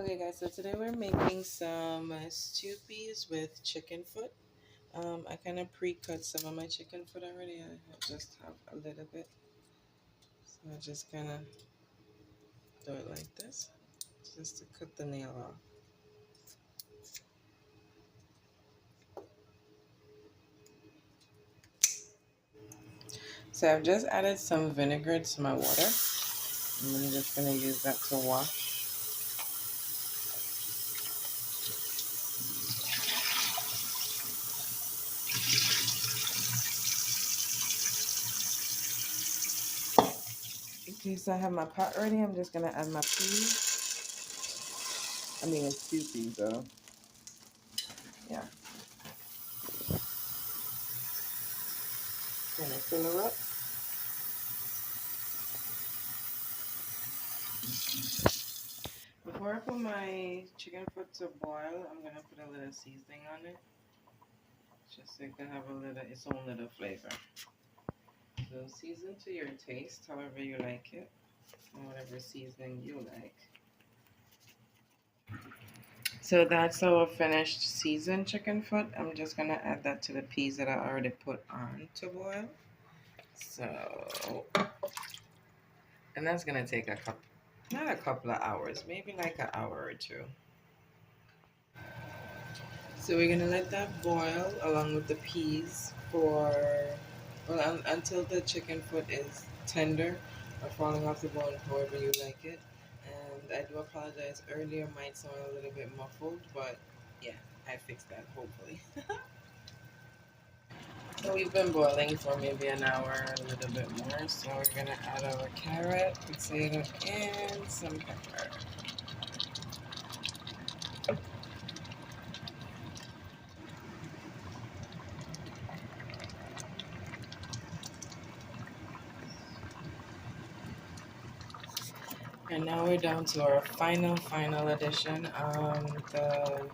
Okay, guys, so today we're making some stew peas with chicken foot. I kind of pre-cut some of my chicken foot already. I just have a little bit. So I just kind of do it like this, just to cut the nail off. So I've just added some vinegar to my water. And I'm just going to use that to wash. Okay, so I have my pot ready. I'm just going to add my peas. I mean, it's stew peas, though. Yeah. Gonna fill her up. Before I put my chicken foot to boil, I'm gonna put a little seasoning on it, just so it can have its own little flavor. So season to your taste, however you like it, and whatever seasoning you like. So that's our finished seasoned chicken foot. I'm just gonna add that to the peas that I already put on to boil. So, and that's gonna take not a couple of hours, maybe like an hour or two. So we're gonna let that boil along with the peas until the chicken foot is tender or falling off the bone, however you like it. And I do apologize, earlier might sound a little bit muffled, but yeah, I fixed that hopefully. So we've been boiling for maybe an hour, a little bit more. So we're gonna add our carrot, potato, and some pepper. And now we're down to our final addition. The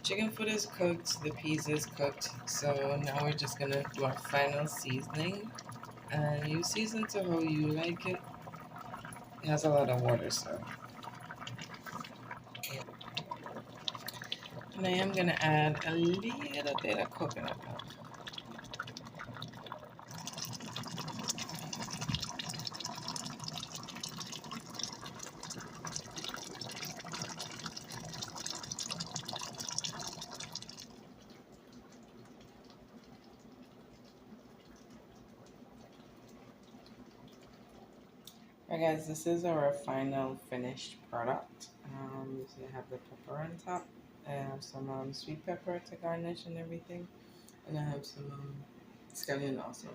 chicken foot is cooked, the peas is cooked. So now we're just gonna do our final seasoning. And you season to how you like it. It has a lot of water, so yeah. And I am gonna add a little bit of coconut milk. Alright guys, this is our final finished product. So you have the pepper on top. I have some sweet pepper to garnish and everything. And I have some scallion also.